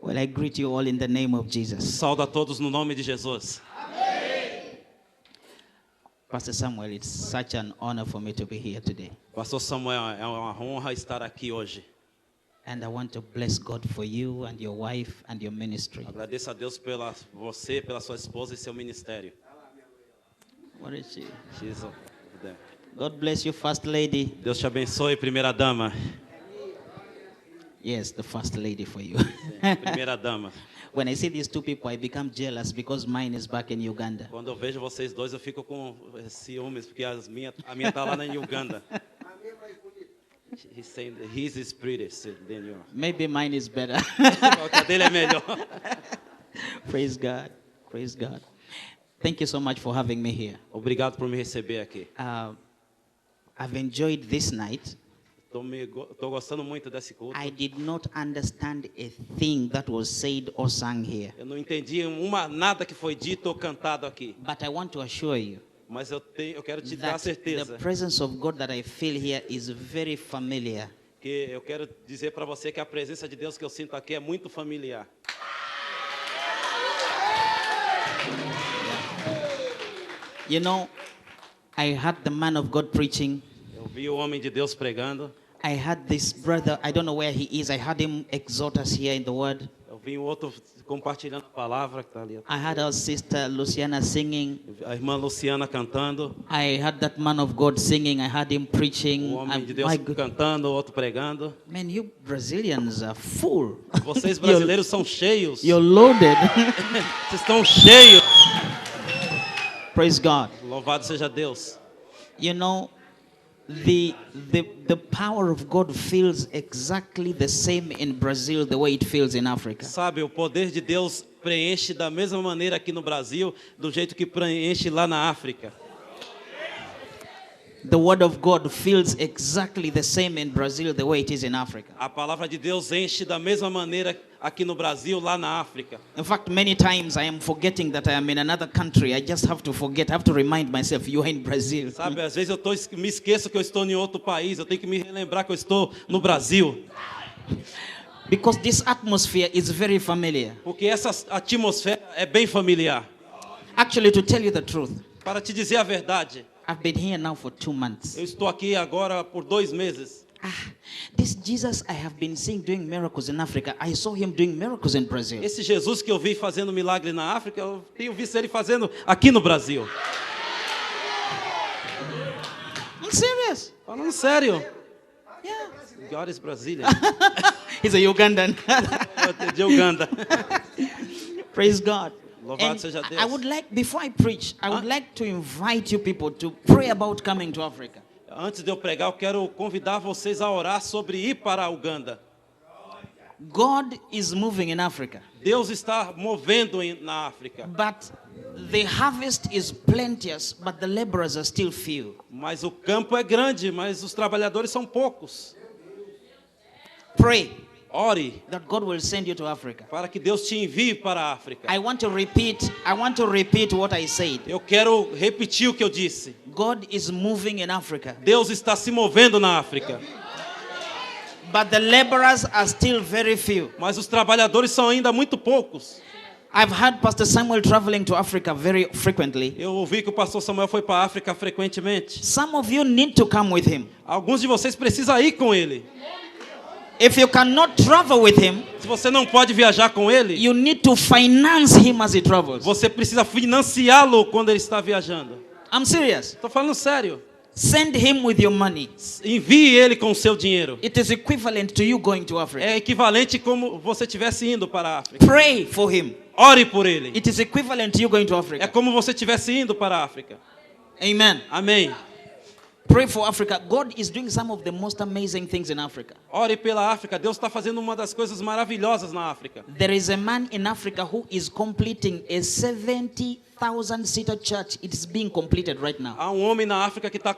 Well, I greet you all in the name of Jesus. Saúdo a todos no nome de Jesus. Pastor Samuel, it's such an honor for me to be here today. Pastor Samuel, é uma honra estar aqui hoje. And I want to bless God for you and your wife and your ministry. Agradeço a Deus pela você, pela sua esposa e seu ministério. What is she? She's over there. God bless you, First Lady. Deus te abençoe, primeira dama. Yes, the First Lady for you. Primeira dama. When I see these two people, I become jealous because mine is back in Uganda. Quando eu vejo vocês dois, eu fico com ciúmes, porque a minha tá lá na Uganda. He's saying that his is prettier than yours. Maybe mine is better. A dele é melhor. Praise God. Praise God. Thank you so much for having me here. Obrigado por me receber aqui. I've enjoyed this night. Tô gostando muito desse culto. I did not understand a thing that was said or sung here. Eu não entendi nada que foi dito ou cantado aqui. But I want to assure you Mas eu quero te dar a that certeza the presence of God that I feel here is very familiar. que eu quero dizer para você que a presença de Deus que eu sinto aqui é muito familiar. You know, I heard the man of God preaching. Eu vi o homem de Deus pregando. I heard this brother, I don't know where he is. I heard him exhort us here in the word. Eu vi o outro compartilhando a palavra que tá ali. I heard our sister Luciana singing. A irmã Luciana cantando. I heard that man of God singing. I heard him preaching. O homem de Deus cantando, o outro pregando. Man, you Brazilians are full. Vocês brasileiros são cheios. You're loaded. Vocês estão cheios. Praise God. Louvado seja Deus. You know, the power of God feels exactly the same in Brazil the way it feels in Africa. Sabe, o poder de Deus preenche da mesma maneira aqui no Brasil, do jeito que preenche lá na África. The word of God feels exactly the same in Brazil the way it is in Africa. A palavra de Deus enche da mesma maneira aqui no Brasil, lá na África. In fact, many times I am forgetting that I am in another country. I just have to forget. I have to remind myself, you are in Brazil. Sabe, às vezes me esqueço que eu estou em outro país. Eu tenho que me relembrar que eu estou no Brasil. Because this atmosphere is very familiar. Porque essa atmosfera é bem familiar. Actually, to tell you the truth, Para te dizer a verdade, I've been here now for 2 months. eu estou aqui agora por 2 meses. This Jesus I have been seeing doing miracles in Africa, I saw him doing miracles in Brazil. Esse Jesus que eu vi fazendo milagre na África, eu tenho visto ele fazendo aqui no Brasil. I'm serious. Falando sério. Yeah. God is Brazilian. He's a Ugandan. De Uganda. Praise God. Louvado And seja Deus. I would like, before I preach, I would like to invite you people to pray about coming to Africa. Antes de eu pregar, eu quero convidar vocês a orar sobre ir para a Uganda. God is moving in Africa. Deus está movendo na África. But the harvest is plenteous, but the laborers are still few. Mas o campo é grande, mas os trabalhadores são poucos. Pray Ore that God will send you to Africa. para que Deus te envie para a África. I want to repeat what I said. Eu quero repetir o que eu disse. God is moving in Africa, Deus está se movendo na África. but the laborers are still very few. Mas os trabalhadores são ainda muito poucos. I've heard Pastor Samuel traveling to Africa very frequently. Eu ouvi que o pastor Samuel foi para a África frequentemente. Some of you need to come with him. Alguns de vocês precisam ir com ele. If you cannot travel with him, Se você não pode viajar com ele, you need to finance him as he travels. você precisa financiá-lo quando ele está viajando. I'm serious. Estou falando sério. Send him with your money. Envie ele com o seu dinheiro. It is equivalent to you going to Africa. É equivalente como você estivesse indo para a África. Pray for him. Ore por ele. It is equivalent to you going to É Africa. como você estivesse indo para a África. Amen. Amém. Pray for Africa. God is doing some of the most amazing things in Africa. Ore pela África. Deus está fazendo uma das coisas maravilhosas na África. There is a man in Africa who is completing a 70,000-seater church. It is being completed right now. Há um homem na África que está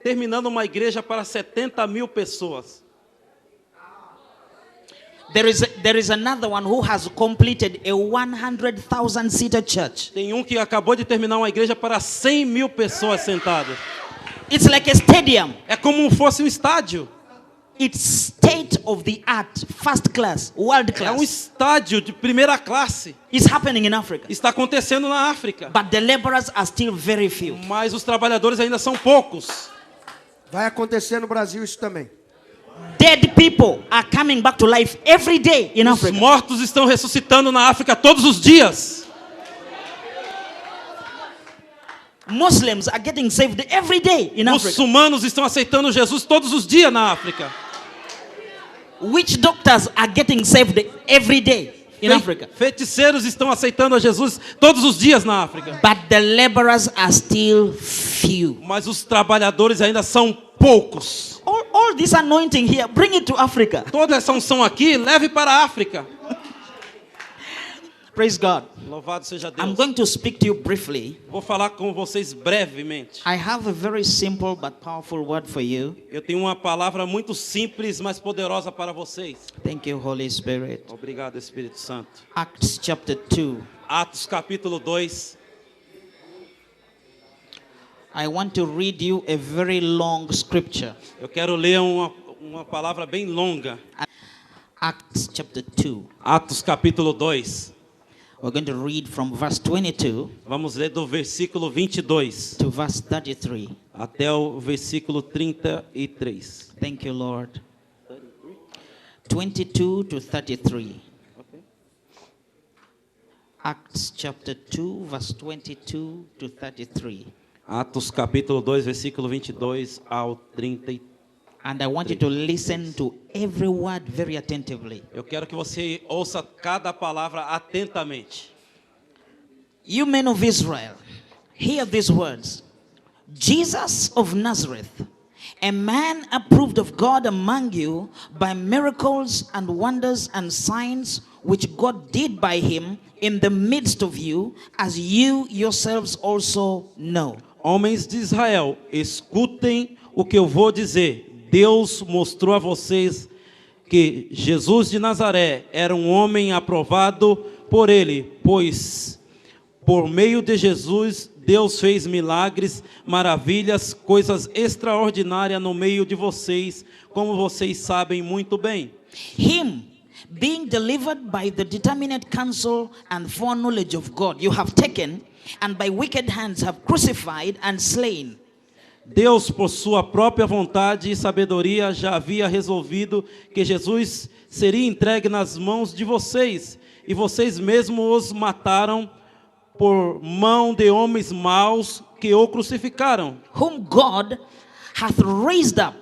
terminando uma igreja para 70.000 pessoas. There is another one who has completed a 100,000-seater church. Tem um que acabou de terminar uma igreja para 100.000 pessoas sentadas. It's like a stadium. É como se fosse um estádio. It's state of the art, first class, world É um class, estádio de primeira classe. is happening in Africa. Está acontecendo na África. But the laborers are still very few. Mas os trabalhadores ainda são poucos. Vai acontecer no Brasil isso também. Dead people are coming back to life every day in Os Africa. mortos estão ressuscitando na África todos os dias. Muslims are getting saved every day in Africa. Muçulmanos estão aceitando Jesus todos os dias na África. Witch doctors are getting saved every day in Africa. Feiticeiros estão aceitando a Jesus todos os dias na África. But the laborers are still few. Mas os trabalhadores ainda são poucos. All this anointing here, bring it to Africa. Toda essa unção aqui, leve para a África. Praise God. Louvado seja I'm Deus. going to speak to you briefly. Vou falar com vocês brevemente. I have a very simple but powerful word for you. Eu tenho uma palavra muito simples, mas poderosa para vocês. Thank you, Holy Spirit. Obrigado, Espírito Santo. Acts chapter 2. Atos capítulo 2. I want to read you a very long scripture. Eu quero ler uma palavra bem longa. Acts chapter 2. Atos capítulo 2. We're going to read from verse 22 Vamos ler do versículo 22 to verse 33. até o versículo 33. Thank you, Lord. 22 to 33. Acts chapter 2, verse 22 to 33. Atos capítulo 2, versículo 22 ao 33. And I want you to listen to every word very attentively. Eu quero que você ouça cada palavra atentamente. You men of Israel, hear these words. Jesus of Nazareth, a man approved of God among you by miracles and wonders and signs which God did by him in the midst of you, as you yourselves also know. Homens de Israel, escutem o que eu vou dizer. Deus mostrou a vocês que Jesus de Nazaré era um homem aprovado por ele, pois por meio de Jesus Deus fez milagres, maravilhas, coisas extraordinárias no meio de vocês, como vocês sabem muito bem. Him, being delivered by the determinate counsel and foreknowledge of God, you have taken, and by wicked hands have crucified and slain. Deus, por sua própria vontade e sabedoria, já havia resolvido que Jesus seria entregue nas mãos de vocês, e vocês mesmos os mataram por mão de homens maus que o crucificaram. Whom God hath raised up,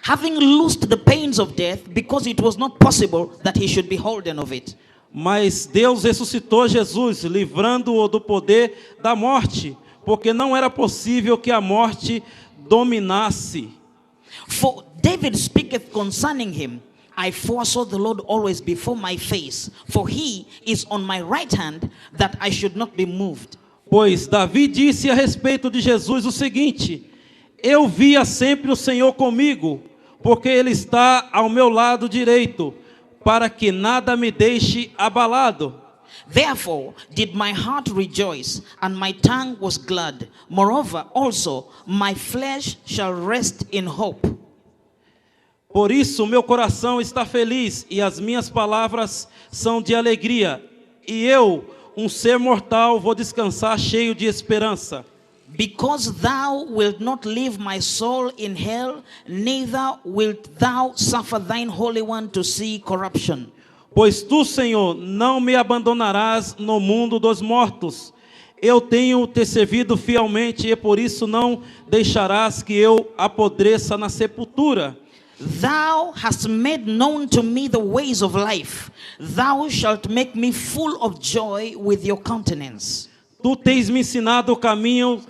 having loosed the pains of death, because it was not possible that he should be holden of it. Mas Deus ressuscitou Jesus, livrando-o do poder da morte, porque não era possível que a morte dominasse. For David speaketh concerning him, I foresaw the Lord always before my face, for he is on my right hand, that I should not be moved. Pois Davi disse a respeito de Jesus o seguinte: eu via sempre o Senhor comigo, porque ele está ao meu lado direito, para que nada me deixe abalado. Therefore did my heart rejoice, and my tongue was glad. Moreover also my flesh shall rest in hope. Por isso meu coração está feliz, e as minhas palavras são de alegria. E eu, um ser mortal, vou descansar cheio de esperança. Because thou wilt not leave my soul in hell, neither wilt thou suffer thine Holy One to see corruption. Pois tu, Senhor, não me abandonarás no mundo dos mortos. Eu tenho te servido fielmente, e por isso não deixarás que eu apodreça na sepultura. Thou hast made known to me the ways of life. Thou shalt make me full of joy with your countenance. Tu tens me ensinado o caminho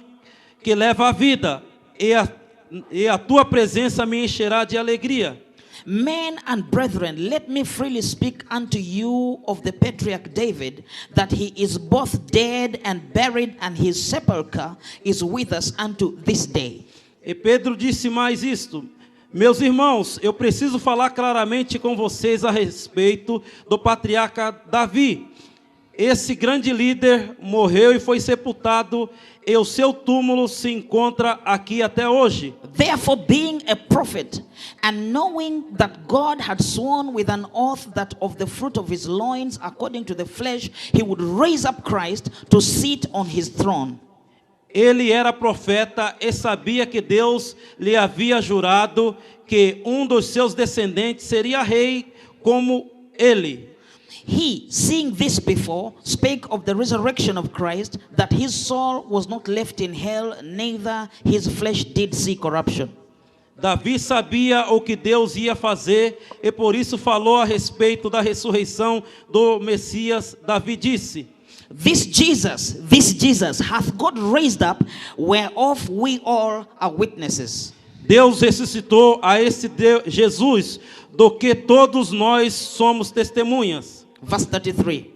que leva à vida, e a tua presença me encherá de alegria. Men and brethren, let me freely speak unto you of the patriarch David, that he is both dead and buried, and his sepulchre is with us unto this day. E Pedro disse mais isto: meus irmãos, eu preciso falar claramente com vocês a respeito do patriarca Davi. Esse grande líder morreu e foi sepultado, e o seu túmulo se encontra aqui até hoje. Therefore, being a prophet, and knowing that God had sworn with an oath that of the fruit of his loins, according to the flesh, he would raise up Christ to sit on his throne. Ele era profeta e sabia que Deus lhe havia jurado que dos seus descendentes seria rei como ele. He, seeing this before, spake of the resurrection of Christ, that his soul was not left in hell, neither his flesh did see corruption. Davi sabia o que Deus ia fazer e por isso falou a respeito da ressurreição do Messias. Davi disse: This Jesus hath God raised up, whereof we all are witnesses. Deus ressuscitou a esse Jesus, do que todos nós somos testemunhas. Verse 33.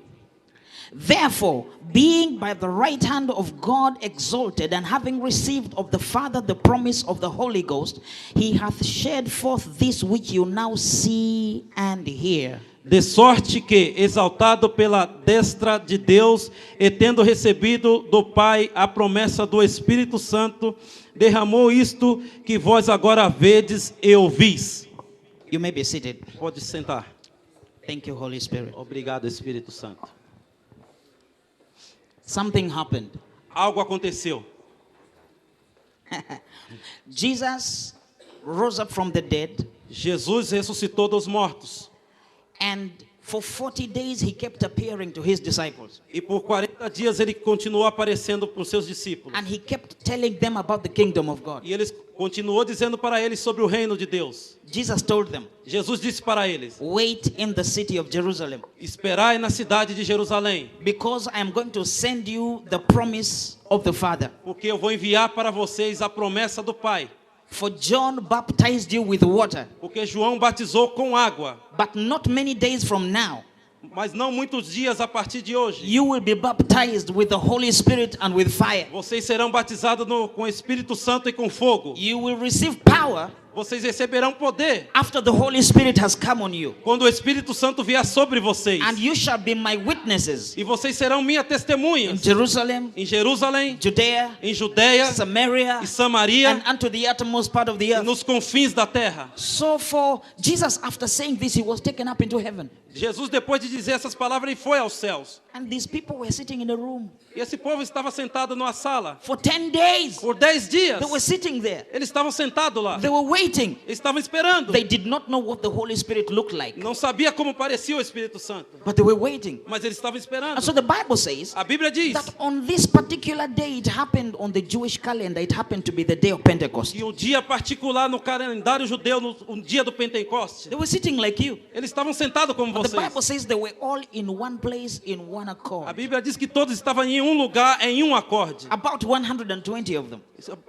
Therefore, being by the right hand of God exalted, and having received of the Father the promise of the Holy Ghost, he hath shed forth this which you now see and hear. De sorte que, exaltado pela destra de Deus, e tendo recebido do Pai a promessa do Espírito Santo, derramou isto que vós agora vedes e ouvis. You may be seated. Pode sentar. Thank you, Holy Spirit. Obrigado, Espírito Santo. Something happened. Algo aconteceu. Jesus rose up from the dead, Jesus ressuscitou dos mortos. and for 40 days he kept appearing to his disciples. E por 40 dias ele continuou aparecendo para os seus discípulos. And he kept telling them about the kingdom of God. E ele continuou dizendo para eles sobre o reino de Deus. Jesus told them, Jesus disse para eles: wait in the city of Jerusalem, esperai na cidade de Jerusalém, because I am going to send you the promise of the Father. porque eu vou enviar para vocês a promessa do Pai. For John baptized you with water, Porque João batizou com água, but not many days from now, mas não muitos dias a partir de hoje. you will be baptized with the Holy Spirit and with fire. Vocês serão batizados com o Espírito Santo e com fogo. You will receive power Vocês receberão poder after the Holy Spirit has come on you. quando o Espírito Santo vier sobre vocês. And you shall be my witnesses E vocês serão minhas in testemunhas Jerusalem, em Jerusalém, Judea, em Judeia Samaria, e Samaria, and unto the uttermost part of the e earth. nos confins da terra. So for Jesus, after saying this, he was taken up into heaven. Jesus, depois de dizer essas palavras, ele foi aos céus. And these people were sitting in a room E esse povo estava sentado numa sala. for 10 days. Por 10 dias, They were sitting there. eles estavam sentados lá. They were waiting. Eles estavam esperando. They did not know what the Holy Spirit looked like, Não sabia como parecia o Espírito Santo, but they were waiting. mas eles estavam esperando. And so the Bible says A Bíblia diz that on this particular day, it happened on the Jewish calendar, it happened to be the day of Pentecost. que um dia particular no calendário judeu, no dia do Pentecoste, They were sitting like you. eles estavam sentados como But the Bible vocês. says they were all in one place, in one A accord. Bíblia diz que todos estavam em um lugar, em um acorde. About 120 of them.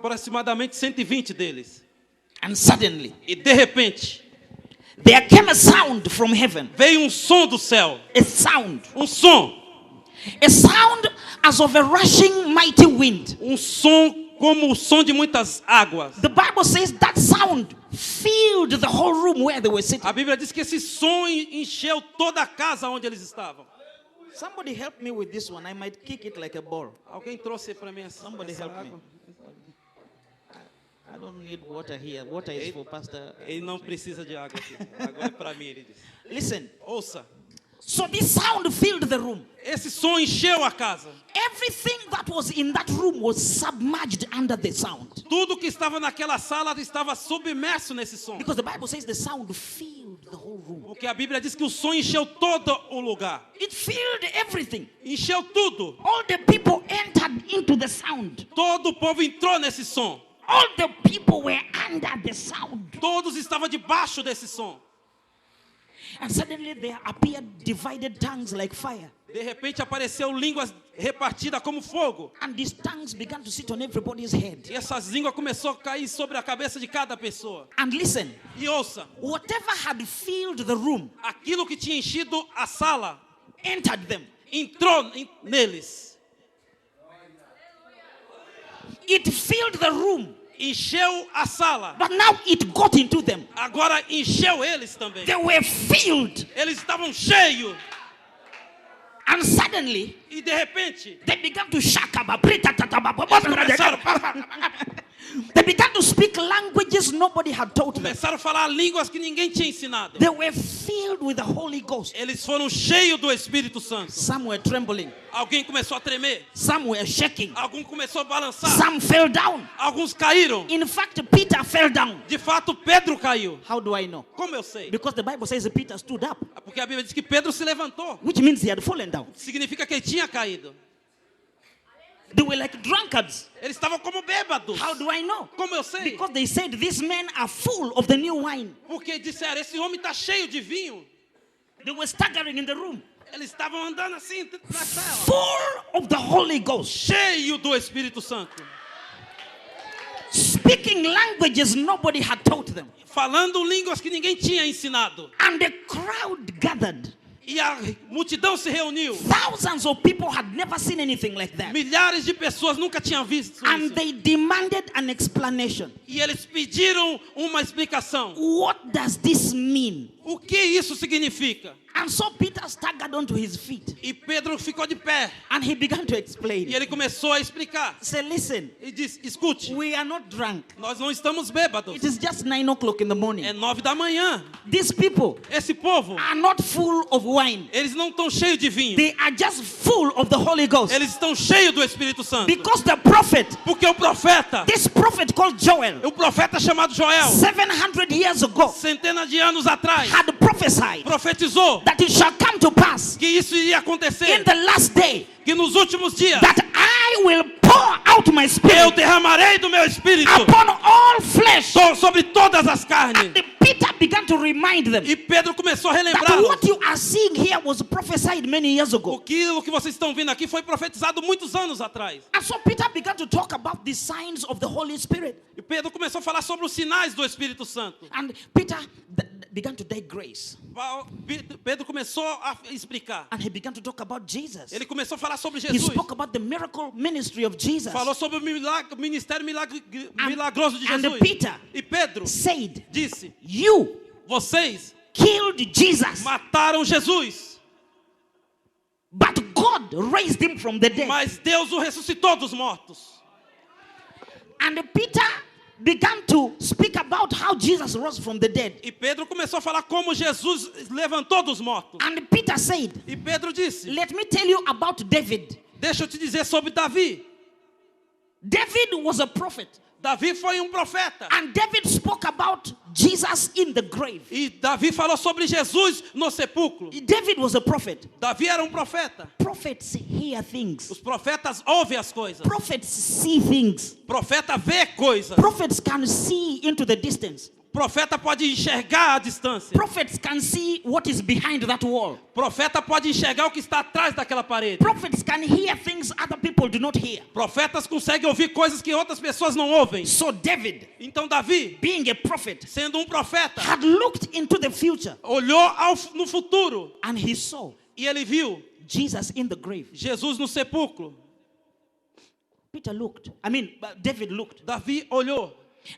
Aproximadamente 120 deles. And suddenly, E de repente, there came a sound from heaven. veio som do céu. A sound. Som. A sound as of a rushing mighty wind. Som como o som de muitas águas. The Bible says that sound filled the whole room where they were sitting. A Bíblia diz que esse som encheu toda a casa onde eles estavam. Somebody help me with this one. I might kick it like a ball. Alguém trouxe para mim essa Somebody help me. água? I don't need water here. Water is for Pastor. Ele não precisa de água aqui. Água é para mim, ele disse. Listen. Ouça. So this sound filled the room. Esse som encheu a casa. Everything that was in that room was submerged under the sound. Tudo que estava naquela sala estava submerso nesse som. Because the Bible says the sound filled the whole room. Porque a Bíblia diz que o som encheu todo o lugar. It filled everything. Encheu tudo. All the people entered into the sound. Todo o povo entrou nesse som. All the people were under the sound. Todos estavam debaixo desse som. And suddenly there appeared divided tongues like fire. De repente apareceu línguas repartidas como fogo. And these tongues began to sit on everybody's head. E essas línguas começaram a cair sobre a cabeça de cada pessoa. And listen, E ouça, whatever had filled the room aquilo que tinha enchido a sala entered them. entrou neles. It filled the room, Encheu a sala. but now it got into them. Agora encheu eles também. They were filled. Eles estavam cheios. And suddenly, E de repente, they began to shakaba. They began to speak languages nobody had taught them. começaram a falar línguas que ninguém tinha ensinado. They were filled with the Holy Ghost. Eles foram cheios do Espírito Santo. Some were trembling. Alguém começou a tremer. Some were shaking. Algum começou a balançar. Some fell down. Alguns caíram. In fact, Peter fell down. De fato, Pedro caiu. How do I know? Como eu sei? Because the Bible says that Peter stood up, Porque a Bíblia diz que Pedro se levantou. which means he had fallen down. Significa que ele tinha caído. They were like drunkards. Eles estavam como bêbados. How do I know? Como eu sei? Because they said these men are full of the new wine. Porque disseram, esse homem está cheio de vinho. They were staggering in the room, Eles estavam andando assim na cela. full of the Holy Ghost, Cheio do Espírito Santo. speaking languages nobody had taught them. Falando línguas que ninguém tinha ensinado. And the crowd gathered. E a multidão se reuniu. Thousands of people had never seen anything like that. Milhares de pessoas nunca tinham visto And isso. they demanded an explanation. E eles pediram uma explicação. What does this mean? O que isso significa? And so Peter staggered onto his feet E Pedro ficou de pé. and he began to E explain. ele começou a explicar. Say, listen, E disse, escute, we are not drunk. nós não estamos bêbados. It is just 9 o'clock in the É morning. 9 da manhã. These people Esse povo, are not full of wine. eles não estão cheios de vinho. They are just full of the Holy Ghost. Eles estão cheios do Espírito Santo. Because the prophet, Porque o profeta, this prophet called Joel, o profeta chamado Joel, 700 years ago, centenas de anos atrás, had prophesied profetizou that it shall come to pass que isso iria acontecer, in the last day que nos últimos dias that I will pour out my eu spirit derramarei do meu Espírito upon all flesh. sobre todas as carnes. And Peter began to remind them E Pedro começou a that relembrá-los. what you are seeing here was prophesied many years ago. Aquilo que vocês estão vendo aqui foi profetizado muitos anos atrás. And so Peter began to talk about the signs of the Holy Spirit. E Pedro começou a falar sobre os sinais do Espírito Santo. And Peter began to digress. Pedro começou a explicar. And he began to talk about Jesus. Ele começou a falar sobre He Jesus. spoke about the miracle ministry of Jesus. Falou sobre o ministério milagroso de And Jesus. Peter E Pedro said, disse, you vocês killed Jesus, mataram Jesus, but God raised him from the dead. mas Deus o ressuscitou dos mortos. And Peter began to speak about how Jesus rose from the dead. E Pedro começou a falar como Jesus levantou dos mortos. And Peter said, E Pedro disse, let me tell you about David. deixa eu te dizer sobre Davi. David was a prophet. Davi foi profeta. And David spoke about Jesus in the grave. E Davi falou sobre Jesus no sepulcro. David was a prophet. Davi era profeta. Prophets hear things. Os profetas ouvem as coisas. Prophets see things. Profeta vê coisas. Prophets can see into the distance. Profeta pode enxergar a distância. Prophets can see what is behind that wall. Profeta pode enxergar o que está atrás daquela parede. Prophets can hear things other people do not hear. Profetas conseguem ouvir coisas que outras pessoas não ouvem. So David, Então Davi, being a prophet, sendo profeta, had looked into the future olhou no futuro and he saw e ele viu Jesus in the grave. Jesus no sepulcro. David looked Davi olhou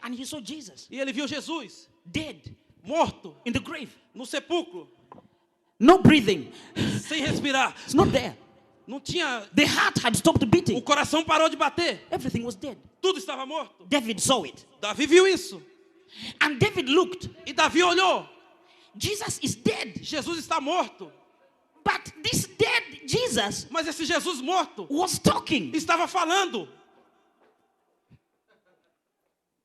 and he saw Jesus e ele viu Jesus dead morto in the grave. no sepulcro, No breathing. sem respirar. It's not there. Não tinha, The heart had stopped o beating. coração parou de bater. Everything was dead. Tudo estava morto. David saw it. Davi viu isso. And David looked. E Davi olhou. Jesus is dead. Jesus está morto. But this dead Jesus Mas esse Jesus morto was talking. estava falando.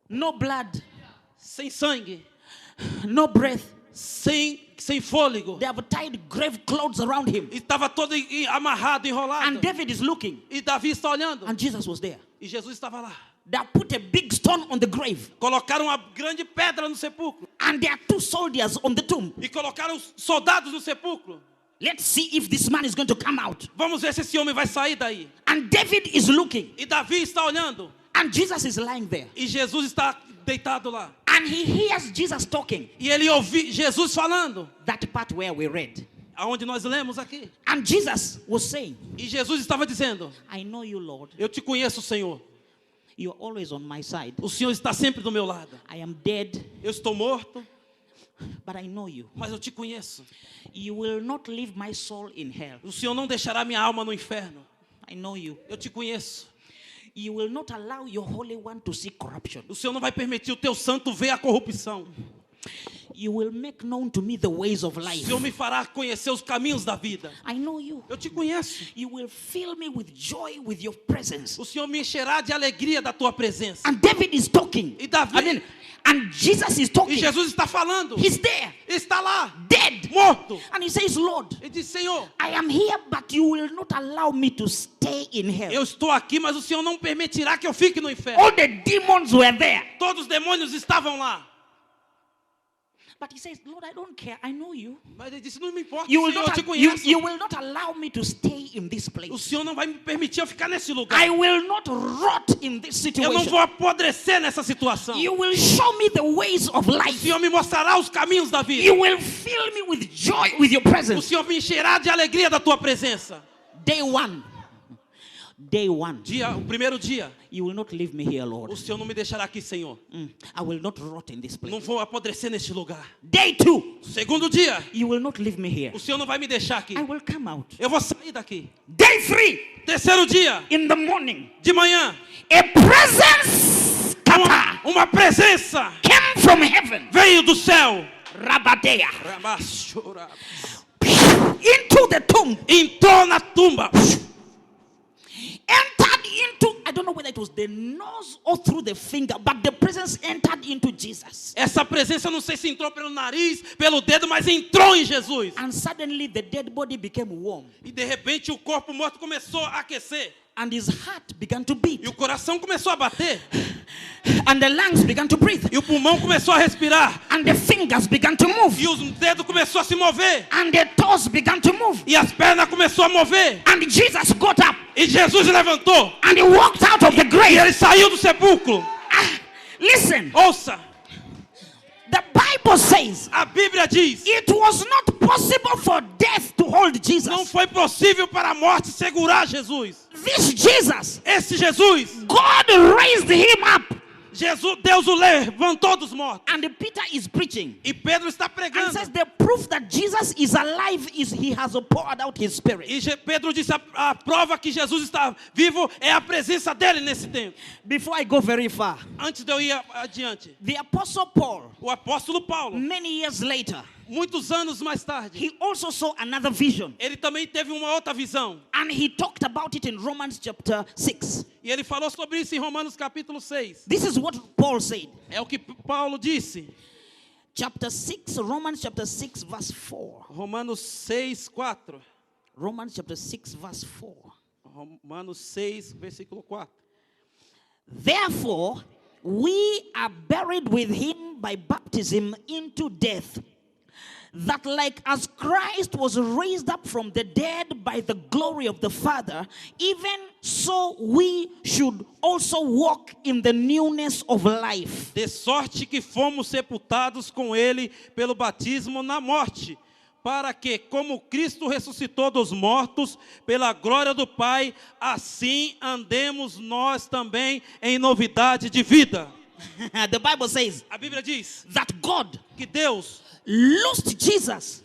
No blood, Sem sangue. no breath. Sem fôlego. They have tied grave clothes around him. E estava todo amarrado, enrolado. And David is looking. E Davi está olhando. And Jesus was there. E Jesus estava lá. They have put a big stone on the grave. Colocaram uma grande pedra no sepulcro. And there are 2 soldiers on the tomb. E colocaram soldados no sepulcro. Let's see if this man is going to come out. Vamos ver se esse homem vai sair daí. And David is looking. E Davi está olhando. And Jesus is lying there. E Jesus está deitado lá. And he hears Jesus talking. E ele ouviu Jesus falando. That part where we read. Aonde nós lemos aqui. And Jesus was saying, E Jesus estava dizendo, I know you, Lord. eu te conheço, Senhor. You are always on my side. O Senhor está sempre do meu lado. I am dead. Eu estou morto. But I know you. Mas eu te conheço. You will not leave my soul in hell. O Senhor não deixará minha alma no inferno. I know you. Eu te conheço. You will not allow your Holy One to see corruption. O Senhor não vai permitir o teu santo ver a corrupção. You will make known to me the ways of O life. Senhor me fará conhecer os caminhos da vida. I know you. Eu te conheço. You will fill me with joy with your presence. O Senhor me encherá de alegria da tua presença. And David is talking. E Davi, I mean, and Jesus is e talking. Jesus está falando. He's there, Está lá, dead. morto. And he says, Lord, Ele diz, Senhor, I am here, but you will not allow me to stay in hell. eu estou aqui, mas o Senhor não permitirá que eu fique no inferno. All the demons were there. Todos os demônios estavam lá. But he says, Lord, I don't care. I know you. Mas ele disse, não me importa, You will, Senhor, eu te not, you, conheço. you will not allow me to stay in this O place. Senhor não vai me permitir eu ficar nesse lugar. I will not rot in this Eu não situation. vou apodrecer nessa situação. You will show me the ways of O life. Senhor me mostrará os caminhos da vida. You will fill me with joy with your O presence. Senhor me encherá de alegria da tua presença. Day one. Day one. O primeiro dia, You will not leave me here, o Lord. Senhor não me deixará aqui, Senhor. I will not rot in this Não place. vou apodrecer neste lugar. Day two. Segundo dia, You will not leave me here. o Senhor não vai me deixar aqui. I will come out. Eu vou sair daqui. Day three. Terceiro dia, In the morning. de manhã, A presence kata, uma presença came from heaven. veio do céu. Rabadea. Into the tomb. Entrou na tumba. Entered into, I don't know whether it was the nose or through the finger, but the presence entered into Jesus. Essa presença, eu não sei se entrou pelo nariz, pelo dedo, mas entrou em Jesus. And suddenly the dead body became warm. E de repente o corpo morto começou a aquecer. And his heart began to beat. E o coração começou a bater. And the lungs began to breathe. E o pulmão começou a respirar. And the fingers began to move. E os dedos começou a se mover. And the toes began to move. E as pernas começou a mover. And Jesus got up. E Jesus levantou. And he walked out of the E grave. ele saiu do sepulcro. Listen, Ouça, the Bible says a Bíblia diz: it was not possible for death to hold não Jesus. foi possível para a morte segurar Jesus. This Jesus, Esse Jesus, God raised him up. Deus o levantou dos mortos. And Peter is preaching. E Pedro está And pregando. says the proof that Jesus is alive is he has poured out his spirit. E Pedro disse: a prova que Jesus está vivo é a presença dele nesse tempo. Before I go very far, Antes de eu ir adiante, the apostle Paul, o apóstolo Paulo, many years later, muitos anos mais tarde, he also saw another vision. ele também teve uma outra visão. And he talked about it in Romans chapter 6. E ele falou sobre isso em Romanos capítulo 6. This is what Paul said. É o que Paulo disse. Chapter 6, Romans chapter 6 verse 4. Romanos 6, 4. Romans chapter 6 verse 4. Romanos 6, versículo 4. Therefore, we are buried with him by baptism into death, that like as Christ was raised up from the dead by the glory of the Father, even so we should also walk in the newness of life. De sorte que fomos sepultados com ele pelo batismo na morte, para que, como Cristo ressuscitou dos mortos pela glória do Pai, assim andemos nós também em novidade de vida. The Bible says A Bíblia diz that God que Deus loosed Jesus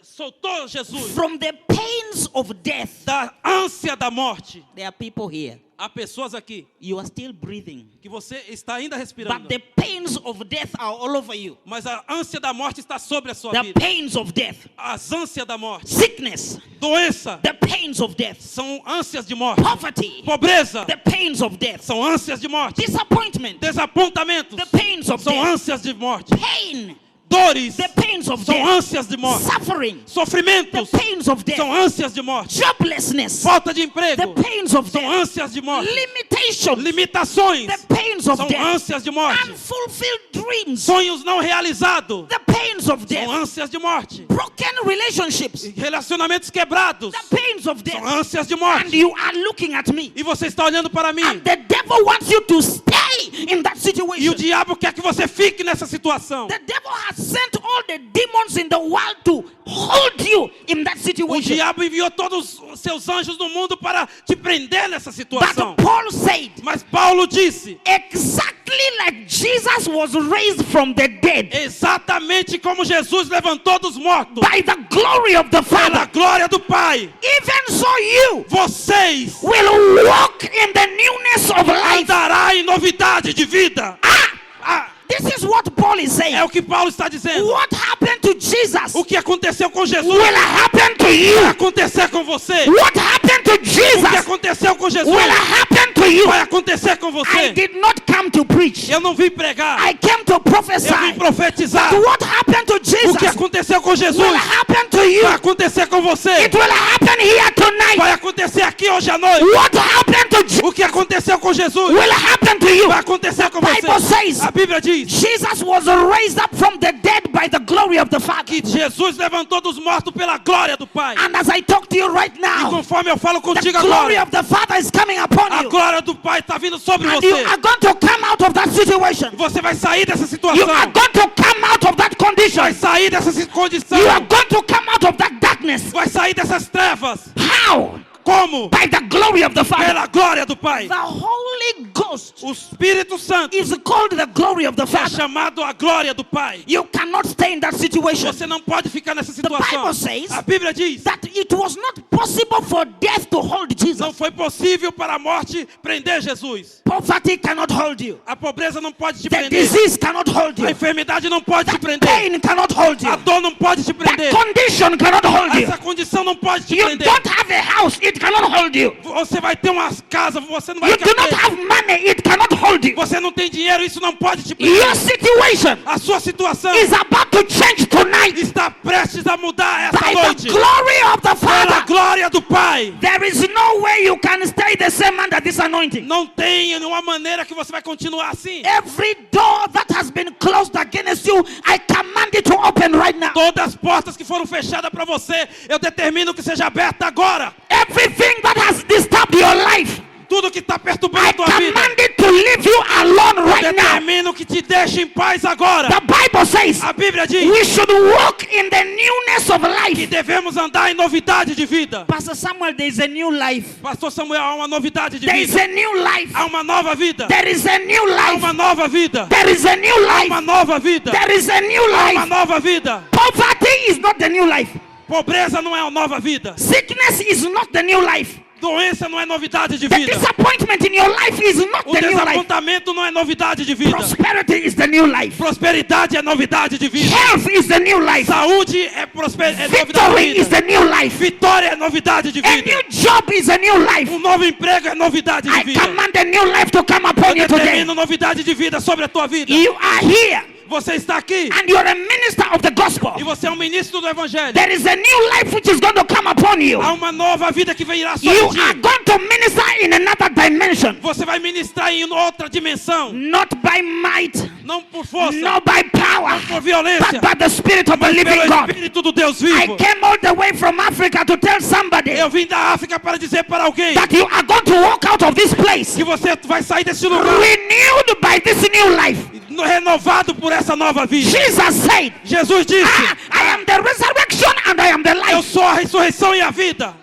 soltou Jesus from the pains of death. da ânsia da morte. There are people here. Há pessoas aqui You are still breathing, que você está ainda but respirando, the pains of death are all over you. mas a ânsia da morte está sobre a sua The vida. pains of death, As ânsias da morte, sickness, doença, the pains of death, são ânsias de morte. poverty, Pobreza, the pains of death, são ânsias de morte. disappointment, Desapontamentos, the pains of são death, ânsias de morte. pain, Dores, the pains of são death, ânsias de morte. suffering, the Sofrimentos, pains of são death, ânsias de morte. joblessness, Falta de the emprego, pains of são death, ânsias de morte. limitations, Limitações, the pains of são death, ânsias de morte. unfulfilled dreams, Sonhos não realizados, the pains of são death, ânsias de morte. broken relationships, Relacionamentos quebrados, the pains of são death. ânsias de And morte. you are looking at me. E você está olhando para mim. And the devil wants you to stay in that E o situation. diabo quer que você fique nessa situação. The devil has sent all the demons in the world to hold you in that O situation. diabo enviou todos os seus anjos no mundo para te prender nessa situação. But Paul said, Mas Paulo disse, exactly like Jesus was raised from the dead exatamente como Jesus levantou dos mortos, by the glory of the pela Father, glória do Pai, even so you vocês will walk in the newness of life. andará em novidade de vida. Ah, This is what Paul is saying. é o que Paulo está dizendo. What happened to Jesus O que aconteceu com Jesus will happen to vai you. acontecer com você. What happened to O que Jesus aconteceu com Jesus will happen to you. vai acontecer com I você. did not come to preach. Eu não vim pregar, I came to eu vim prophesy. profetizar. But what happened to O que Jesus aconteceu com will Jesus happen to you. vai acontecer com você. It will happen here tonight. Vai acontecer aqui hoje à noite. What happened to Jesus O que aconteceu com Jesus will happen to you. vai acontecer com Bible você. says A Bíblia diz Jesus was raised up from the dead by the glory of the Father. que Jesus levantou dos mortos pela glória do Pai. And as I talk to you right E now, conforme eu falo the contigo glory agora, of the Father is coming upon a you. glória do Pai está vindo sobre And you você. are going to come out of that situation. Você vai sair dessa You situação. are going to come out of that condition. Vai sair dessa condição. You are going to come out of that darkness. Vai sair dessas trevas. How? Como? By the glory of the Father. Pela glória do Pai. The Holy Ghost O Espírito Santo is called the glory of the é Father. chamado a glória do Pai. You cannot stay in that situation. Você não pode ficar nessa Bible situação. says A Bíblia diz: That it was not possible for death to hold não Jesus. foi possível para a morte prender Jesus. Poverty cannot hold you. A pobreza não pode te The prender. disease cannot hold A you. enfermidade não pode te That prender. pain cannot hold you. A dor não pode te That prender. condition cannot hold you. Essa condição não pode te You prender. don't have a house, it cannot hold you. Você vai ter uma casa, você não vai You ficar do not preso. have money, it cannot hold you. Você não tem dinheiro, isso não pode te prender. Your situation A sua situação is about to change tonight está prestes a mudar essa by noite. the glory of the Pela Father. glória do Pai. There is no way you can stay the same under this anointing. Não tem nenhuma maneira que você vai continuar assim. Every door that has been closed against you, I command it to open right now. Todas as portas que foram fechadas para você, eu determino que seja aberta agora. Everything that has disturbed your life, Tudo que está perturbando I a tua vida, command it to leave you alone right now. determino que te deixe em paz agora. The Bible says A Bíblia diz we should walk in the newness of que life. devemos andar em novidade de vida. Pastor Samuel, there is a new life. Pastor Samuel, há uma novidade de There is vida. a new life. Há uma nova vida. There is a new Há uma life. nova vida. There is a new Há uma life. nova vida. There is a new Há uma life. nova vida. Poverty is not the new life. Pobreza não é uma nova vida. Sickness is not the new life. Doença não é novidade de The vida. disappointment in your life is not O the new life. desapontamento não é novidade de vida. Prosperity is the new life. Prosperidade é novidade de vida. Health is the new life. Saúde é novidade de Victory is vida. the new life. Vitória é novidade de A vida. new job is a new life. Um novo emprego é novidade de I vida. command a new life to come upon Eu you today. determino novidade de vida sobre a tua vida. You are here Você está aqui and you're a minister of the gospel. e você é um ministro do Evangelho. There is a new life which is going to come upon you. Há uma nova vida que virá You sobre are ti. going to minister in another dimension. Você vai ministrar em outra dimensão. Not by might, Não por força, not by power, por violência, but by the Spirit of the mas living pelo God. Espírito do Deus I vivo. came all the way from Africa to tell somebody Eu vim da África para dizer para alguém that you are going to walk out of this place que você vai sair desse lugar renewed by this new life. renovado por essa nova vida. Jesus said, Jesus disse: I am the resurrection and I am the eu life. sou a ressurreição e a vida.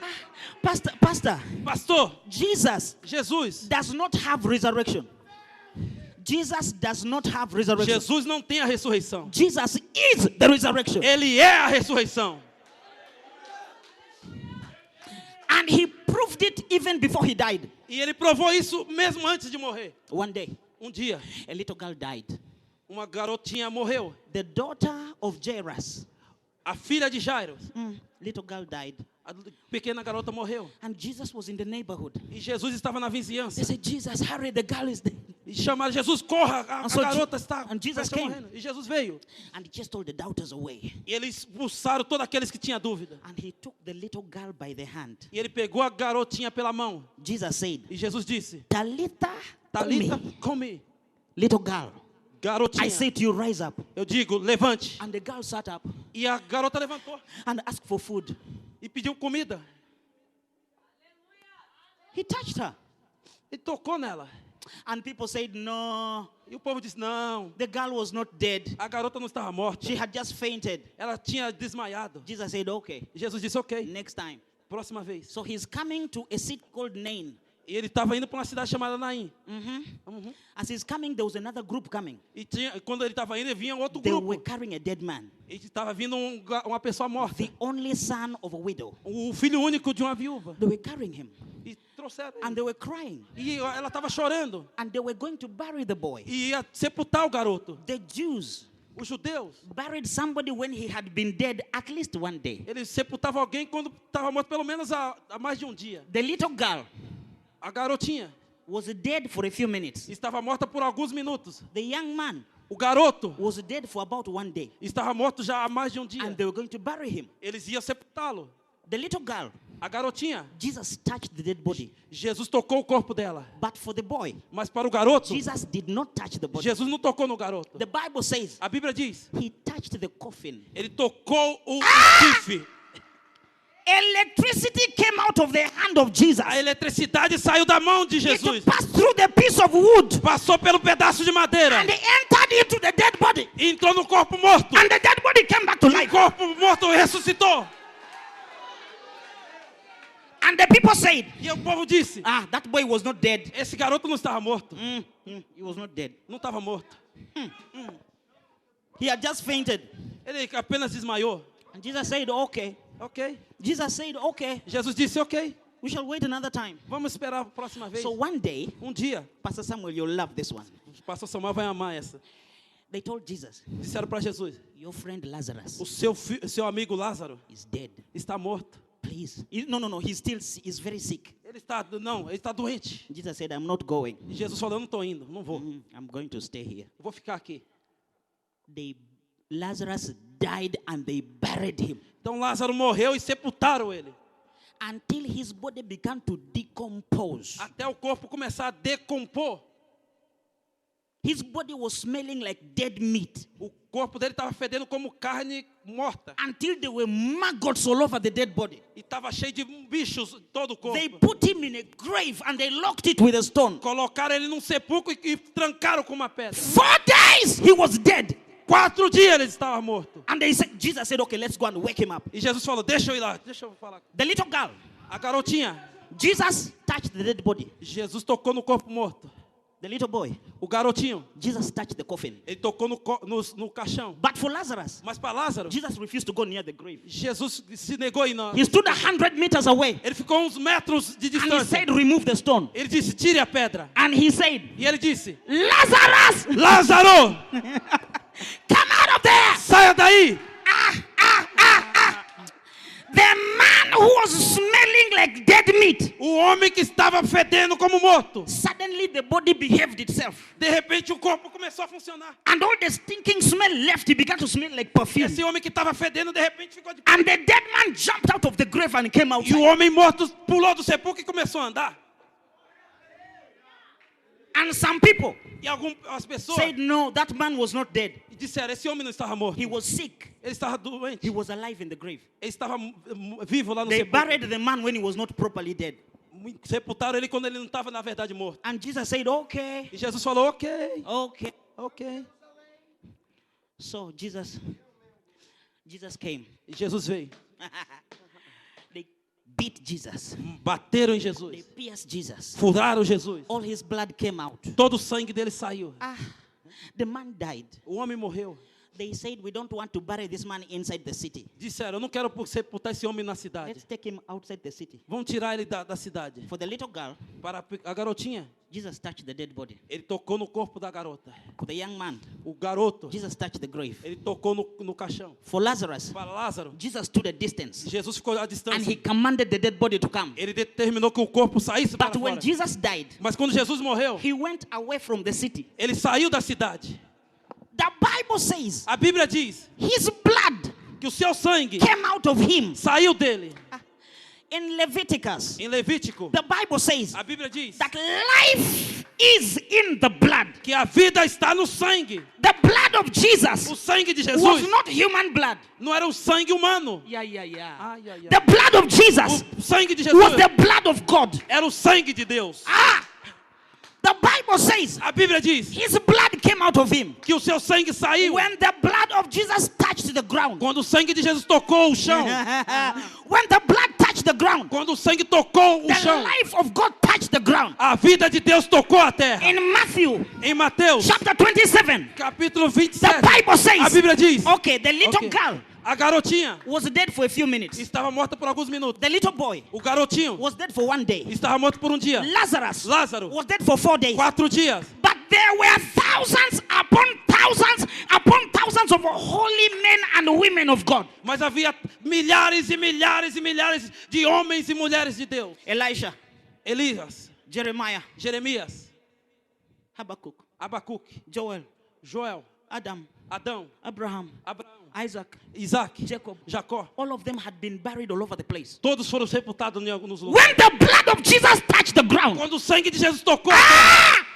Pastor, Pastor, Jesus Jesus does not have resurrection. Jesus does not have resurrection. Jesus não tem a ressurreição. Jesus is the resurrection. Ele é a ressurreição. And he proved it even before he died. E ele provou isso mesmo antes de morrer. One day, Um dia, a little girl died. uma garotinha morreu. The daughter of Jairus. A filha de Jairo. Little girl died. A pequena garota morreu. And Jesus was in the neighborhood. E Jesus estava na vizinhança. They said, Jesus, hurry, the girl is dead. E chamaram: Jesus, corra, a And so garota está Jesus está came. morrendo. E Jesus veio. And he just told the doubters away. E eles expulsaram todos aqueles que tinham dúvida. And he took the little girl by the hand. E ele pegou a garotinha pela mão. Jesus said, E Jesus disse: Talitha, Talita, cumi. come. Little girl, Garotinha. I say to you, rise up. Eu digo: levante. And the girl sat up E a garota levantou and asked for food. e pediu comida. He touched her. E tocou nela. And people said, no, E o povo disse, não, The girl was not dead. a garota não estava morta. She had just fainted. Ela tinha desmaiado. Jesus said, okay, E Jesus disse, ok, next time. próxima vez. So he's coming to a city called Nain. E ele estava indo para uma cidade chamada Naim. As he's coming, there was another group coming. E quando ele estava indo, vinha outro They were grupo. carrying a dead man, E estava vindo uma pessoa morta. the only son of a widow. O filho único de uma viúva. They were carrying him, E trouxeram and ele. they were crying, E ela estava chorando. and they were going to bury the boy. E ia sepultar o garoto. The Jews Os judeus, buried somebody when he had been dead at least one day. eles sepultavam alguém quando estava morto pelo menos há mais de um dia. The little girl A garotinha was dead for a few minutes. estava morta por alguns minutos. The young man O garoto was dead for about one day, estava morto já há mais de um dia. and they were going to bury him. Eles iam sepultá-lo. The little girl, A garotinha, Jesus touched the dead body. Jesus tocou o corpo dela. But for the boy, Mas para o garoto, Jesus did not touch the body. Jesus não tocou no garoto. The Bible says A Bíblia diz, he touched the coffin. ele tocou o chifre. Electricity came out of the hand of Jesus. A eletricidade saiu da mão de Jesus. It passed through the piece of wood Passou pelo pedaço de madeira. and entered into the dead body. E entrou no corpo morto. And the dead body came back to O life. corpo morto ressuscitou. And the people said, E o povo disse, that boy was not dead. esse garoto não estava morto. He was not dead. Não estava morto. He had just fainted. Ele apenas desmaiou. And Jesus said, okay. Ok. Jesus said, okay, Jesus disse, ok. we shall wait another time. Vamos esperar a próxima vez. So one day, Dia, Pastor Samuel, you'll love this one. o pastor Samuel vai amar essa. They told Jesus, Disseram para Jesus, your friend Lazarus o seu amigo Lázaro is dead. está morto. Please. No. He's very sick. Ele está doente. Jesus said, I'm not going. E Jesus falou, eu não estou indo, não vou. I'm going to stay here. Eu vou ficar aqui. Lazarus died and they buried him Então Lázaro morreu e sepultaram ele. until his body began to decompose. Até o corpo começar a decompor. His body was smelling like dead meat O corpo dele estava fedendo como carne morta. until there were maggots all over the dead body. E estava cheio de bichos em todo o corpo. They put him in a grave and they locked it with a stone. Colocaram ele num sepulcro e trancaram com uma pedra. 4 days he was dead. 4 dias ele estava morto. And Jesus said, okay, let's go and wake him up. E Jesus falou, deixa eu ir lá, deixa eu falar. The little girl, A garotinha, Jesus touched the dead body. Jesus tocou no corpo morto. The little boy, O garotinho, Jesus touched the coffin. ele tocou no caixão. But for Lazarus, Mas para Lázaro, Jesus refused to go near the grave. Jesus se negou a ir na... He stood 100 meters away Ele ficou uns metros de and he distância. said, remove the stone. Ele disse, tire a pedra. And he said, E ele disse, Lazarus, Lázaro, come out of there. saia daí. The man who was smelling like dead meat, O homem que estava fedendo como morto. suddenly the body behaved itself. De repente o corpo começou a funcionar. And all the stinking smell left. He began to smell like perfume. Esse homem que estava fedendo, de repente ficou de pé. And the dead man jumped out of the grave and came out. E o homem morto pulou do sepulcro e começou a andar. And some people E as pessoas said, no, that man was not dead. disseram, esse homem não estava morto. He was sick. Ele estava doente. He was alive in the grave. Ele estava vivo lá no They sepulcro. buried the man when he was not properly dead. Sepultaram ele quando ele não estava, na verdade, morto. And Jesus said, okay, E Jesus falou, ok, okay. ok. So Jesus came. E Jesus veio. They beat Jesus. Bateram em They Jesus. pierced Jesus. Furaram Jesus. All his blood came out. Todo o sangue dele saiu. The man died. O homem morreu. They said, we don't want to bury this man inside the city. Disseram, eu não quero sepultar esse homem na cidade. Let's take him outside the city. Vamos tirar ele da cidade. For the little girl, Para a garotinha, Jesus touched the dead body. ele tocou no corpo da garota. For the young man, O garoto, Jesus touched the grave. ele tocou no caixão. For Lazarus, Para Lázaro, Jesus stood at distance. Jesus ficou à And he distância. commanded the dead body to come. Ele determinou que o corpo saísse para But when fora. Jesus died, Mas quando Jesus morreu, he went away from the city. ele saiu da cidade. The Bible says A Bíblia diz his blood que o seu sangue came out of him. saiu dele. In Leviticus, Em Levítico, the Bible says a Bíblia diz that life is in the blood. que a vida está no sangue. The blood of O Jesus sangue de was Jesus not human blood. não era um sangue humano. Yeah. Ai, ai, ai. The blood of Jesus O sangue de was Jesus the blood of God. era o sangue de Deus. The Bible says A Bíblia diz his blood came out of him. que o seu sangue saiu. When the blood of Jesus touched the ground. Quando o sangue de Jesus tocou o chão. When the blood touched the ground. Quando o sangue tocou o The chão. life of God touched the ground. A vida de Deus tocou a terra. In Matthew Em Mateus, chapter 27, capítulo the 27, Bible a says, Bíblia diz, okay, the little Ok. girl a garotinha was dead for a few minutes. estava morta por alguns minutos. The little boy O garotinho was dead for 1 day. estava morto por um dia. Lazarus Lázaro, was dead for 4 days. 4 dias. But there were thousands upon thousands of holy men and women of God. Mas havia milhares e milhares e milhares de homens e mulheres de Deus. Elisha, Elias, Jeremiah, Jeremias, Habakkuk, Abacuque, Joel, Joel, Adam, Adão, Abraham, Abraão, Isaac, Isaac, Jacob. Jacó. All of them had been buried all over the place. Todos foram sepultados em alguns lugares. When the blood of Jesus touched the ground, Quando o sangue de Jesus tocou,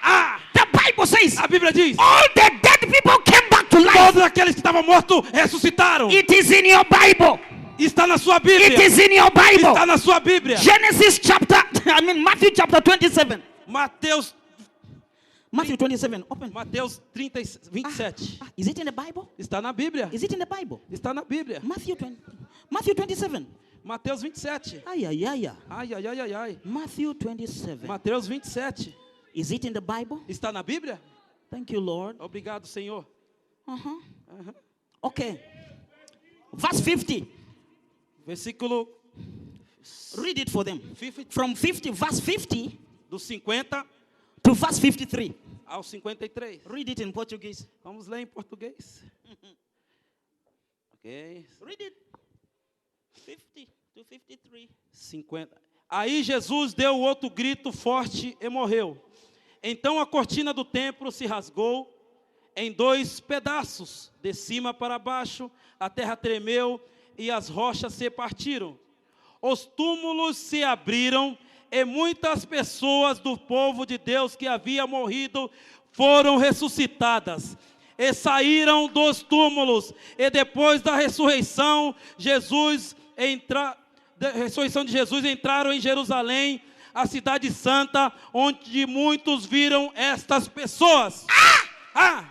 ah, the Bible says, a Bíblia diz, all the dead people came back to life. todos aqueles que estavam mortos ressuscitaram. It is in your Bible. Está na sua It Bíblia. is in your Bible. Está na sua Bíblia. Matthew chapter 27. Matthew 27, open. Mateus 30, 27. Is it in the Bible? Está na Bíblia. Is it in the Bible? Está na Bíblia. Matthew 27. Mateus 27. Ay, ay, ay, ay. Ai, ai, ai, ai, ai. Matthew 27. Mateus 27. Is it in the Bible? Está na Bíblia? Thank you, Lord. Obrigado, Senhor. Okay. Verse 50. Versículo Read it for them. 50, From 50, verse 50 do 50 to verse 53. ao 53. Read it in Portuguese. Vamos ler em português. Ok. Read it. 50 to 53. 50. Aí Jesus deu outro grito forte e morreu. Então a cortina do templo se rasgou em 2 pedaços, de cima para baixo, a terra tremeu e as rochas se partiram. Os túmulos se abriram e muitas pessoas do povo de Deus que havia morrido foram ressuscitadas e saíram dos túmulos. E depois da ressurreição, ressurreição de Jesus, entraram em Jerusalém, a cidade santa, onde muitos viram estas pessoas.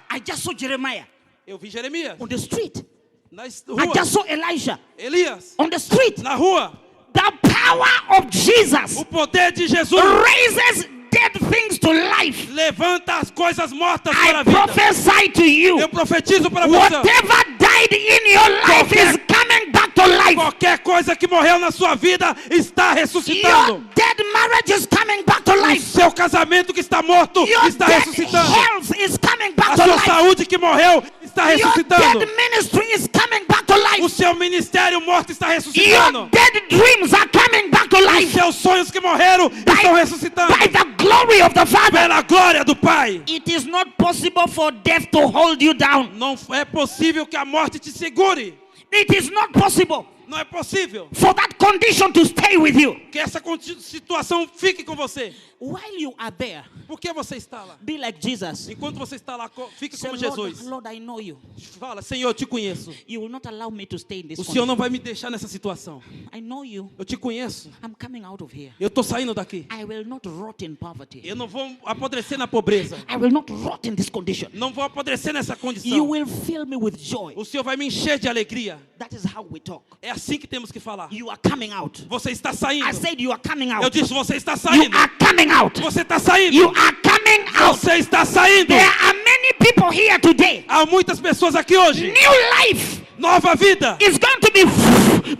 I just saw Jeremiah Eu vi Jeremias on the street. na I rua, just saw Elijah Elias on the street. na rua. The power of Jesus O poder de Jesus raises dead things to life. levanta as coisas mortas I para a vida. prophesy to you. Eu profetizo para você. Whatever died in your life is coming back to life. Qualquer coisa que morreu na sua vida está Your ressuscitando. dead marriage is coming back to O life. seu casamento que está morto Your está dead ressuscitando. health is coming back A to sua life. saúde que morreu está Your ressuscitando. dead ministry is coming back to O life. seu ministério morto está Your ressuscitando. dead dreams are coming back to Os life. seus sonhos que morreram estão ressuscitando. By the glory of the Father. Pela glória do Pai. It is not possible for death to hold you down. Não é possível que a morte te segure. It is not possible Não é possível for that condition to stay with you. que essa situação fique com você. While you are there, Por que você está lá? be like Jesus. Enquanto você está lá, fique Say, como Lord, Jesus. Lord, I know you. Fala, Senhor, eu te conheço. You will not allow me to stay in this O Senhor não condition. vai me deixar nessa situação. I know you. Eu te conheço. I'm coming out of here. Eu estou saindo daqui. I will not rot in poverty. Eu não vou apodrecer na pobreza. I will not rot in this condition. Não vou apodrecer nessa You condição. will fill me with joy. O Senhor vai me encher de alegria. That is how we talk. É assim que temos que falar. You are coming out. Você está saindo. I said you are coming Eu out. disse, você está You saindo. are coming out. Você está saindo. You are coming out. Você está saindo. There are many people here today. Há muitas pessoas aqui hoje. New life Nova vida is going to be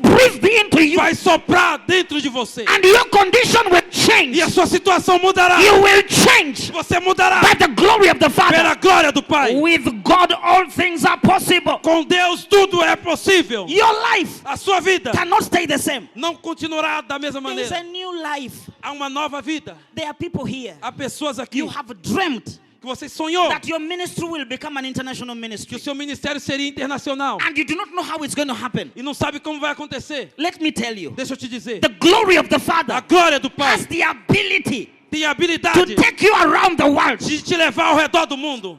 breathed into you. vai soprar dentro de você. And your condition will change. E a sua situação mudará. You will change Você mudará by the glory of the pela Father. glória do Pai. With God, all things are possible. Com Deus tudo é possível. Your life A sua vida cannot stay the same. não continuará da mesma There is a maneira. new life. Há uma nova vida. There are people here. Há pessoas aqui You have dreamt que você sonhou that your ministry will become an international que ministry. o seu ministério seria internacional And you do not know how it's going to happen. e não sabe como vai acontecer. Let me tell you. Deixa eu te dizer. The glory of the A Father glória do Pai has the ability tem a to habilidade take you around the world. de te levar ao redor do mundo.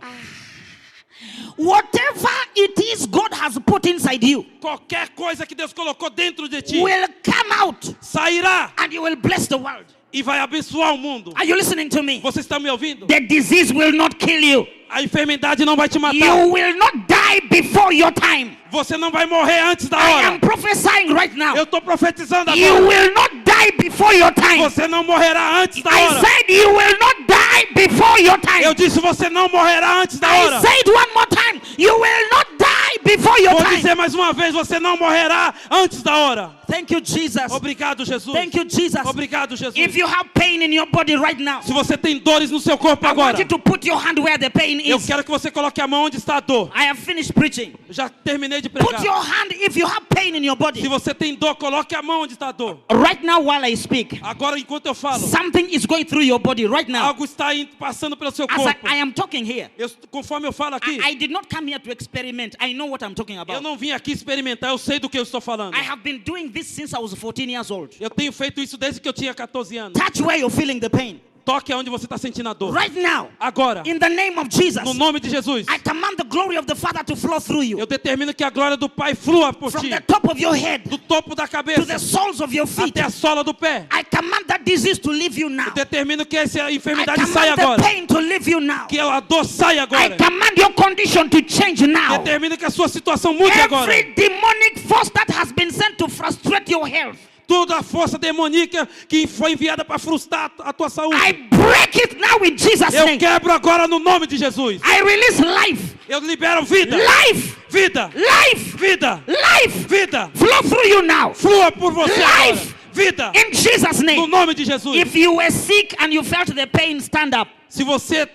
Whatever it is God has put inside you Qualquer coisa que Deus colocou dentro de ti will come out sairá and you will bless the world. e vai abençoar o mundo. Are you listening to me? Você está me ouvindo? The disease will not kill you. A enfermidade não vai te matar. You will not die before your time. Você não vai morrer antes da I hora. am prophesying right now. Eu estou profetizando You agora. will not die before your time. Você não morrerá antes da I hora. said you will not die before your time. Eu disse, você não morrerá antes da I hora. said one more time, you will not die before your Vou time. dizer mais uma vez, você não morrerá antes da hora. Thank you, Jesus. Obrigado, Jesus. Thank you, Jesus. Obrigado, Jesus. If you have pain in your body right now, Se você tem dores no seu corpo I want agora, you to put your hand where the pain eu is. quero que você coloque a mão onde está a dor. I have finished preaching. Já terminei de Put pregar. your hand if you have pain in your body. Se você tem dor, coloque a mão onde está a dor. Right now while I speak, Agora, enquanto eu falo, something is going through your body right now. algo está passando pelo seu As corpo. I am talking here, Conforme eu falo aqui, I did not come here to experiment. I know what I'm talking eu about. não vim aqui experimentar, eu sei do que eu estou falando. I have been doing this since I was 14 years old. Eu tenho feito isso desde que eu tinha 14 anos. Touch where you're feeling the pain. Toque aonde você está sentindo a dor. Right now, Agora, in the name of Jesus, no nome de Jesus, I command the glory of the Father to flow through you. eu determino que a glória do Pai flua por From ti. the top of your head Do topo da to cabeça the soles of your feet. até a sola do pé. I command that disease to leave you now. Eu determino que essa I enfermidade saia command the agora. pain to leave you now. Que a dor saia I agora. command your condition to change now. Determino que a sua situação mude agora. Every demonic force that has been sent to frustrate your health, Toda a força demoníaca que foi enviada para frustrar a tua saúde, I break it now in Jesus' eu name. quebro agora no nome de Jesus. I release life. Eu libero vida. Life. Vida. Life. Vida. Life. Vida. Flow through you now. Flua por você agora. Life. Vida. In Jesus' No name. nome de Jesus. If you were sick and you felt the pain, stand up. Se você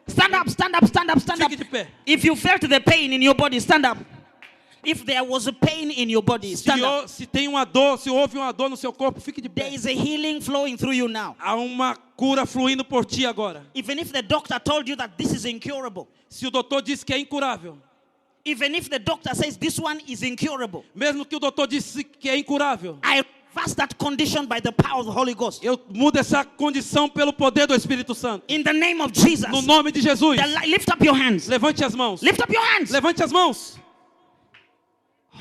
Stand up, stand up, stand up, stand up. fique de pé. If you felt the pain in your body, stand up. If there was a pain in your body, stand up. Se tem uma dor, se houve uma dor no seu corpo, fique de There pé. is a healing flowing through you now. Há uma cura fluindo por ti agora. Even if the doctor told you that this is incurable, Se o doutor disse que é incurável, even if the doctor says this one is incurable, mesmo que o doutor disse que é incurável, I reverse that condition by the power of the Holy Ghost. eu mudo essa condição pelo poder do Espírito Santo. In the name of Jesus, No nome de Jesus. lift up your hands. Levante as mãos. Lift up your hands. Levante as mãos.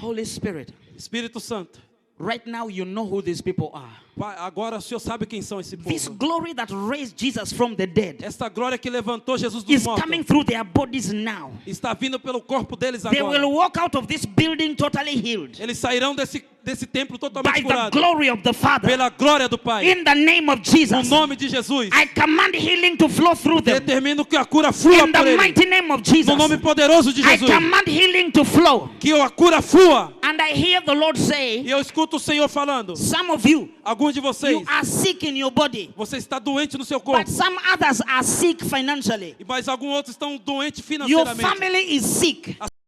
Holy Spirit, Espírito Santo. right now you know who these people are. Pai, agora o Senhor sabe quem são esse This povo. glory that raised Jesus from the dead Esta glória que levantou Jesus dos is mortos coming through their bodies now. está vindo pelo corpo deles They agora. will walk out of this building totally healed Eles sairão desse templo by totalmente the curados glory of the Father. pela glória do Pai. In the name of No Jesus, nome de Jesus. I command healing to flow through them. Determino que a cura flua In por the ele. mighty name of Jesus, No nome poderoso de I Jesus. command healing to flow. Que a cura flua. And I hear the Lord say, E eu escuto o Senhor falando. some of you, Alguns de vocês, you are sick in your body, você está doente no seu corpo. but some others are sick financially. Mas alguns outros estão doentes Your financeiramente. family is sick. A